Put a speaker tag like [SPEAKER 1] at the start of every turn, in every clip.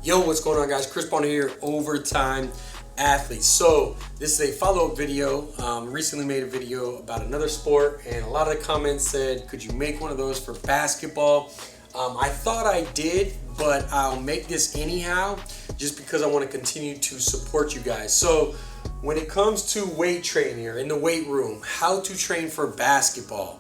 [SPEAKER 1] Yo, what's going on, guys? Chris Bonner here, Overtime Athletes. So this is a follow-up video. Recently made a video about another sport, and a lot of the comments said, could you make one of those for basketball? I thought I did, but I'll make this anyhow just because I want to continue to support you guys. So when it comes to weight training or in the weight room, how to train for basketball,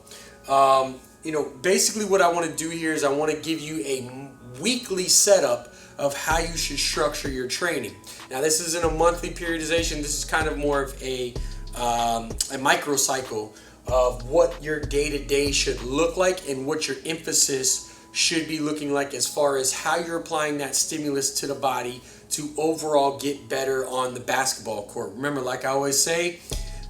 [SPEAKER 1] basically what I want to do here is I want to give you a weekly setup of how you should structure your training. Now, this isn't a monthly periodization. This is kind of more of a microcycle of what your day-to-day should look like and what your emphasis should be looking like as far as how you're applying that stimulus to the body to overall get better on the basketball court. Remember, like I always say,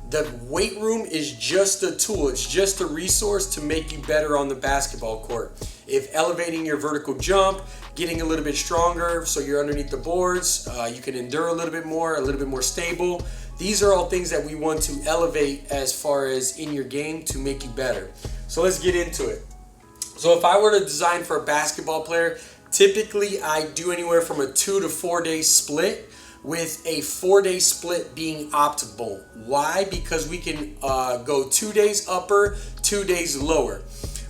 [SPEAKER 1] the weight room is just a tool. It's just a resource to make you better on the basketball court. If elevating your vertical jump, getting a little bit stronger so you're underneath the boards, you can endure a little bit more stable. These are all things that we want to elevate as far as in your game to make you better. So let's get into it. So if I were to design for a basketball player, typically I do anywhere from a 2 to 4 day split, with a 4-day split being optimal. Why? Because we can go 2 days upper, 2 days lower.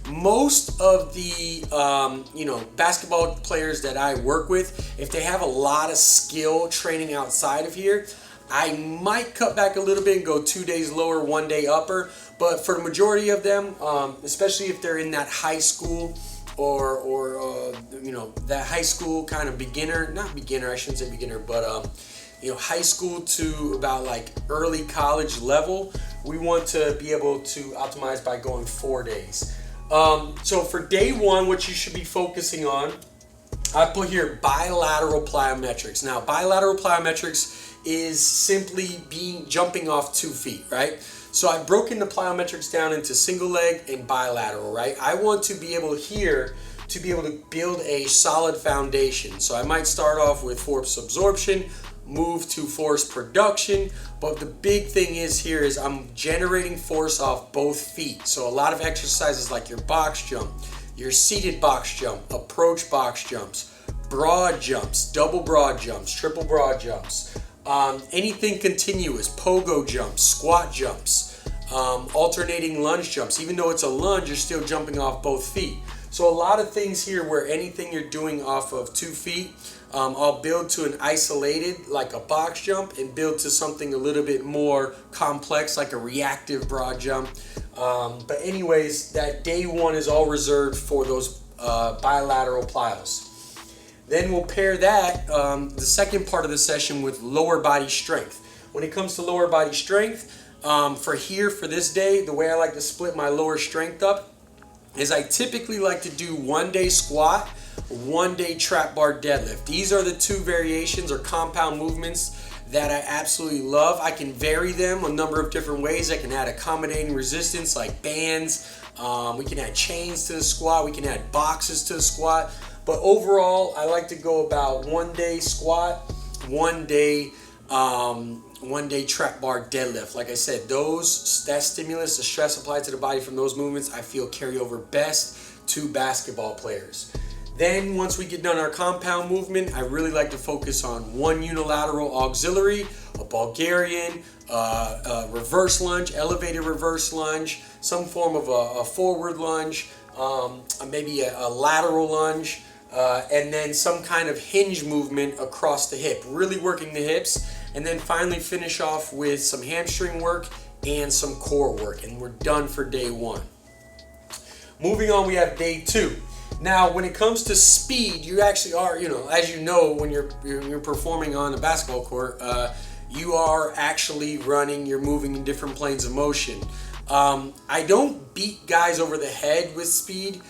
[SPEAKER 1] Most of the basketball players that I work with, if they have a lot of skill training outside of here, I might cut back a little bit and go 2 days lower, 1 day upper. But for the majority of them, especially if they're in that high school or that high school kind of beginner, not beginner, I shouldn't say beginner, but high school to about like early college level, we want to be able to optimize by going 4 days. So for day one, what you should be focusing on, I put here bilateral plyometrics. Now, bilateral plyometrics is simply jumping off 2 feet, right? So I've broken the plyometrics down into single leg and bilateral, right? I want to be able to build a solid foundation. So I might start off with force absorption, move to force production, but the big thing here is I'm generating force off both feet. So a lot of exercises like your box jump, your seated box jump, approach box jumps, broad jumps, double broad jumps, triple broad jumps, anything continuous, pogo jumps, squat jumps, alternating lunge jumps. Even though it's a lunge, you're still jumping off both feet. So a lot of things here where anything you're doing off of 2 feet, I'll build to an isolated, like a box jump, and build to something a little bit more complex, like a reactive broad jump. But anyways, that day one is all reserved for those bilateral plyos. Then we'll pair that, the second part of the session, with lower body strength. When it comes to lower body strength, for this day, the way I like to split my lower strength up is I typically like to do 1 day squat, 1 day trap bar deadlift. These are the 2 variations or compound movements that I absolutely love. I can vary them a number of different ways. I can add accommodating resistance like bands. We can add chains to the squat. We can add boxes to the squat. But overall, I like to go about 1 day squat, 1 day trap bar deadlift. Like I said, that stimulus, the stress applied to the body from those movements, I feel carry over best to basketball players. Then once we get done our compound movement, I really like to focus on 1 unilateral auxiliary, a Bulgarian, a reverse lunge, elevated reverse lunge, some form of a forward lunge, maybe a lateral lunge, and then some kind of hinge movement across the hip, really working the hips. And then finally finish off with some hamstring work and some core work, and we're done for day one. Moving on, we have day 2. Now, when it comes to speed, you actually are, as you know, when you're performing on a basketball court, you are actually running, you're moving in different planes of motion. I don't beat guys over the head with speed,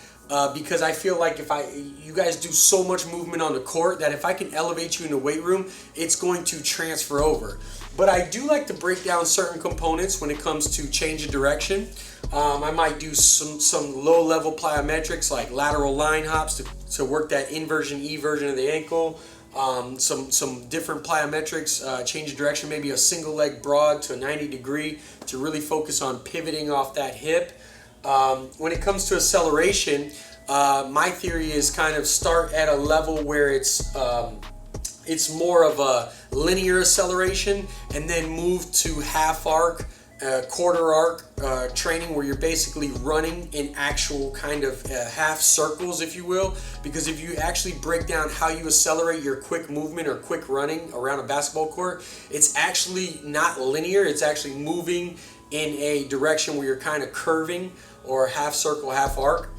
[SPEAKER 1] because I feel like you guys do so much movement on the court that if I can elevate you in the weight room, it's going to transfer over. But I do like to break down certain components when it comes to change of direction. I might do some low-level plyometrics like lateral line hops to work that inversion, eversion of the ankle. Some different plyometrics, change of direction, maybe a single leg broad to a 90 degree to really focus on pivoting off that hip. When it comes to acceleration, my theory is kind of start at a level where it's it's more of a linear acceleration, and then move to half arc, quarter arc training, where you're basically running in actual kind of half circles, if you will. Because if you actually break down how you accelerate your quick movement or quick running around a basketball court, it's actually not linear. It's actually moving in a direction where you're kind of curving, or half circle, half arc.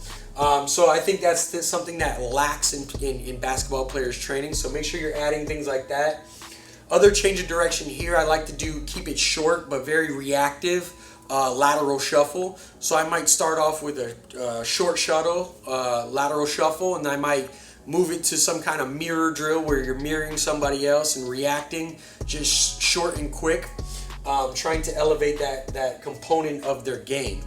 [SPEAKER 1] So I think that's something that lacks in basketball players training. So make sure you're adding things like that. Other change of direction here, I like to keep it short but very reactive, lateral shuffle. So I might start off with a short shuttle, lateral shuffle, and I might move it to some kind of mirror drill where you're mirroring somebody else and reacting just short and quick, trying to elevate that component of their game.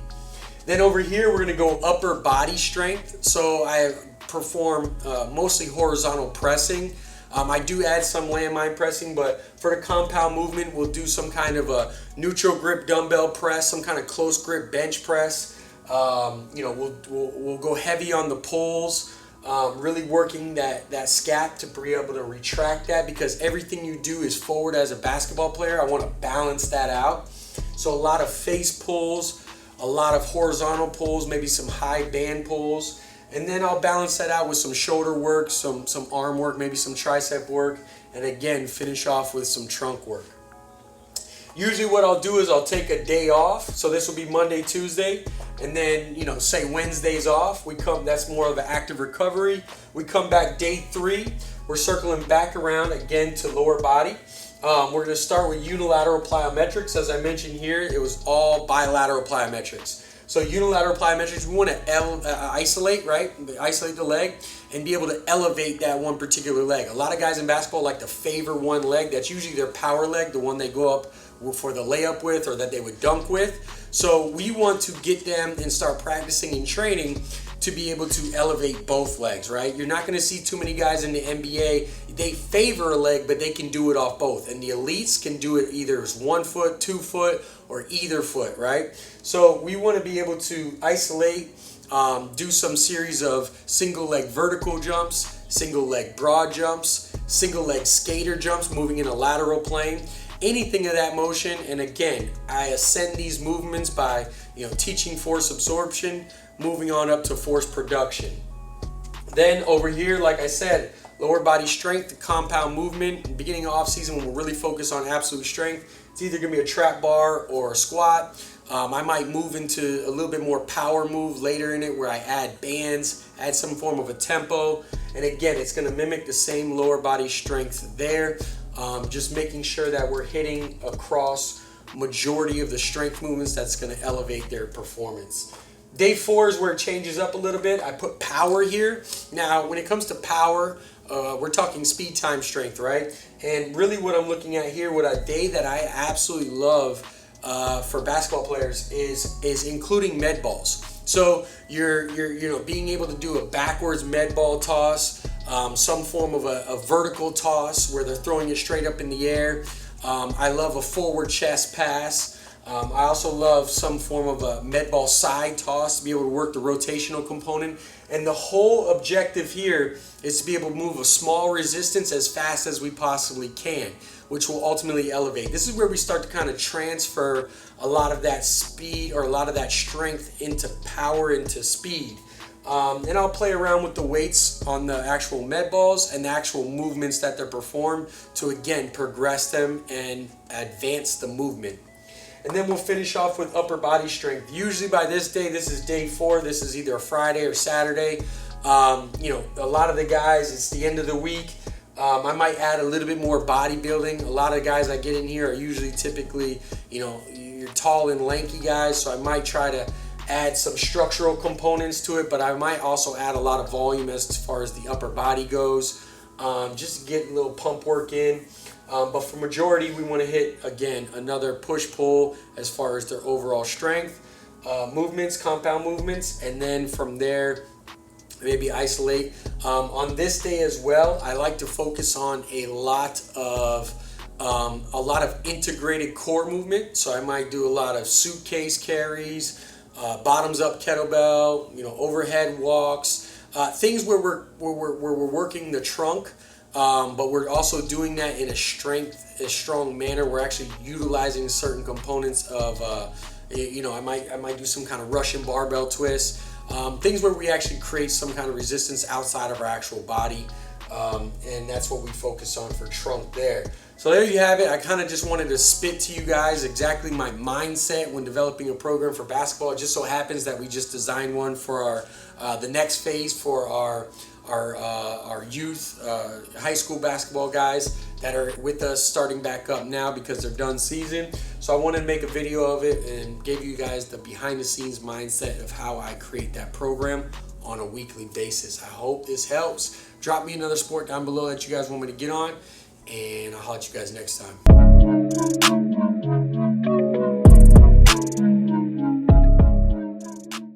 [SPEAKER 1] Then over here, we're going to go upper body strength. So I perform mostly horizontal pressing. I do add some landmine pressing, but for the compound movement, we'll do some kind of a neutral grip dumbbell press, some kind of close grip bench press. We'll go heavy on the pulls, really working that scap to be able to retract that, because everything you do is forward as a basketball player. I want to balance that out. So a lot of face pulls, a lot of horizontal pulls, maybe some high band pulls. And then I'll balance that out with some shoulder work, some arm work, maybe some tricep work, and again, finish off with some trunk work. Usually what I'll do is I'll take a day off. So this will be Monday, Tuesday, and then, say Wednesday's off. That's more of an active recovery. We come back day 3. We're circling back around again to lower body. We're going to start with unilateral plyometrics. As I mentioned here, it was all bilateral plyometrics. So unilateral plyometrics, we want to isolate, right? Isolate the leg and be able to elevate that one particular leg. A lot of guys in basketball like to favor one leg. That's usually their power leg, the one they go up for the layup with, or that they would dunk with. So we want to get them and start practicing and training to be able to elevate both legs, right? You're not going to see too many guys in the NBA. They favor a leg, but they can do it off both. And the elites can do it either as 1 foot, 2 foot, or either foot, right? So we want to be able to isolate, do some series of single leg vertical jumps, single leg broad jumps, single leg skater jumps, moving in a lateral plane, anything of that motion. And again, I ascend these movements by teaching force absorption, moving on up to force production. Then over here, like I said, lower body strength, the compound movement. Beginning of off season, when we're really focused on absolute strength, it's either going to be a trap bar or a squat. I might move into a little bit more power move later in it, where I add bands, add some form of a tempo. And again, it's going to mimic the same lower body strength there. Just making sure that we're hitting across majority of the strength movements that's going to elevate their performance. Day 4 is where it changes up a little bit. I put power here. Now, when it comes to power, we're talking speed, time, strength, right? And really what I'm looking at here, what a day that I absolutely love for basketball players is including med balls. So you're being able to do a backwards med ball toss, some form of a vertical toss where they're throwing it straight up in the air. I love a forward chest pass. I also love some form of a med ball side toss to be able to work the rotational component. And the whole objective here is to be able to move a small resistance as fast as we possibly can, which will ultimately elevate. This is where we start to kind of transfer a lot of that speed, or a lot of that strength, into power, into speed. And I'll play around with the weights on the actual med balls and the actual movements that they're performed to, again, progress them and advance the movement. And then we'll finish off with upper body strength. Usually by this day, this is day 4. This is either a Friday or Saturday. A lot of the guys, it's the end of the week. I might add a little bit more bodybuilding. A lot of guys I get in here are usually typically, you're tall and lanky guys. So I might try to add some structural components to it, but I might also add a lot of volume as far as the upper body goes. Just to get a little pump work in. But for majority, we want to hit, again, another push-pull as far as their overall strength, movements, compound movements, and then from there, maybe isolate. On this day as well, I like to focus on a lot of integrated core movement. So I might do a lot of suitcase carries, bottoms-up kettlebell, overhead walks, things where we're working the trunk. but we're also doing that in a strong manner. We're actually utilizing certain components of, I might do some kind of Russian barbell twist, things where we actually create some kind of resistance outside of our actual body, and that's what we focus on for trunk there. So there you have it. I kind of just wanted to spit to you guys exactly my mindset when developing a program for basketball. It just so happens that we just designed one for our the next phase for our youth high school basketball guys that are with us starting back up now because they're done season. So I wanted to make a video of it and give you guys the behind the scenes mindset of how I create that program on a weekly basis. I hope this helps. Drop me another sport down below that you guys want me to get on, and I'll holler at you guys next time.